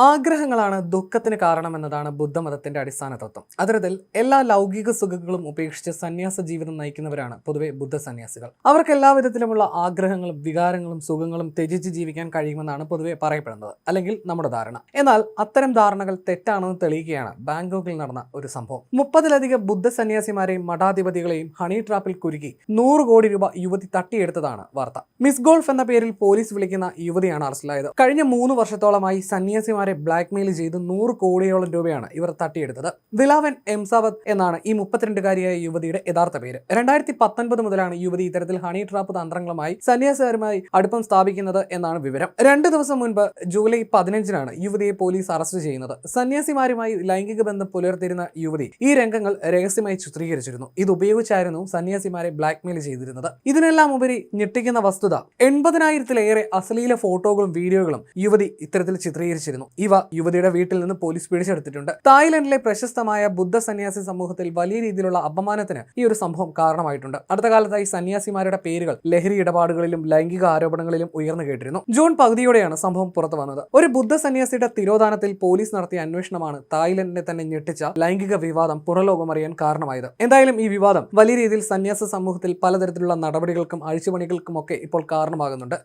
ആഗ്രഹങ്ങളാണ് ദുഃഖത്തിന് കാരണമെന്നതാണ് ബുദ്ധമതത്തിന്റെ അടിസ്ഥാന തത്വം. അത്തരത്തിൽ എല്ലാ ലൗകിക സുഖങ്ങളും ഉപേക്ഷിച്ച് സന്യാസ ജീവിതം നയിക്കുന്നവരാണ് പൊതുവെ ബുദ്ധ സന്യാസികൾ. അവർക്ക് എല്ലാ വിധത്തിലുമുള്ള ആഗ്രഹങ്ങളും വികാരങ്ങളും സുഖങ്ങളും ത്യജിച്ച് ജീവിക്കാൻ കഴിയുമെന്നാണ് പൊതുവെ പറയപ്പെടുന്നത്, അല്ലെങ്കിൽ നമ്മുടെ ധാരണ. എന്നാൽ അത്തരം ധാരണകൾ തെറ്റാണെന്ന് തെളിയിക്കുകയാണ് ബാങ്കോക്കിൽ നടന്ന ഒരു സംഭവം. 30-ലധികം ബുദ്ധ സന്യാസിമാരെയും മഠാധിപതികളെയും ഹണി ട്രാപ്പിൽ കുരുക്കി 100 കോടി രൂപ യുവതി തട്ടിയെടുത്തതാണ് വാർത്ത. മിസ് ഗോൾഫ് എന്ന പേരിൽ പോലീസ് വിളിക്കുന്ന യുവതിയാണ് അറസ്റ്റിലായത്. കഴിഞ്ഞ 3 വർഷത്തോളമായി സന്യാസിമാരെ ബ്ലാക്ക്മെയിൽ ചെയ്ത് 100 കോടിയോളം രൂപയാണ് ഇവർ തട്ടിയെടുത്തത്. വിലാവൻ എംസാവത്ത് എന്നാണ് ഈ 32-കാരിയായ യുവതിയുടെ യഥാർത്ഥ പേര്. 2019 മുതലാണ് യുവതി ഇത്തരത്തിൽ ഹണി ട്രാപ്പ് തന്ത്രങ്ങളുമായി സന്യാസിമാരുമായി അടുപ്പം സ്ഥാപിക്കുന്നത് എന്നാണ് വിവരം. 2 ദിവസം മുൻപ് ജൂലൈ 15-നാണ് യുവതിയെ പോലീസ് അറസ്റ്റ് ചെയ്യുന്നത്. സന്യാസിമാരുമായി ലൈംഗിക ബന്ധം പുലർത്തിയിരുന്ന യുവതി ഈ രംഗങ്ങൾ രഹസ്യമായി ചിത്രീകരിച്ചിരുന്നു. ഇതുപയോഗിച്ചായിരുന്നു സന്യാസിമാരെ ബ്ലാക്ക്മെയിൽ ചെയ്തിരുന്നത്. ഇതിനെല്ലാം ഉപരി ഞെട്ടിക്കുന്ന വസ്തുത 80,000-ലേറെ അശ്ലീല ഫോട്ടോകളും വീഡിയോകളും യുവതി ഇത്തരത്തിൽ ചിത്രീകരിച്ചിരുന്നു. ഇവ യുവതിയുടെ വീട്ടിൽ നിന്ന് പോലീസ് പിടിച്ചെടുത്തിട്ടുണ്ട്. തായ്ലൻഡിലെ പ്രശസ്തമായ ബുദ്ധ സന്യാസി സമൂഹത്തിൽ വലിയ രീതിയിലുള്ള അപമാനത്തിന് ഈ ഒരു സംഭവം കാരണമായിട്ടുണ്ട്. അടുത്ത കാലത്തായി സന്യാസിമാരുടെ പേരുകൾ ലഹരി ഇടപാടുകളിലും ലൈംഗിക ആരോപണങ്ങളിലും ഉയർന്നു കേട്ടിരുന്നു. ജൂൺ പകുതിയോടെയാണ് സംഭവം പുറത്തു വന്നത്. ഒരു ബുദ്ധ സന്യാസിയുടെ തിരോധാനത്തിൽ പോലീസ് നടത്തിയ അന്വേഷണമാണ് തായ്ലൻഡിനെ തന്നെ ഞെട്ടിച്ച ലൈംഗിക വിവാദം പുറലോകമറിയാൻ കാരണമായത്. എന്തായാലും ഈ വിവാദം വലിയ രീതിയിൽ സന്യാസ സമൂഹത്തിൽ പലതരത്തിലുള്ള നടപടികൾക്കും അഴിച്ചുപണികൾക്കും ഒക്കെ ഇപ്പോൾ കാരണമാകുന്നുണ്ട്.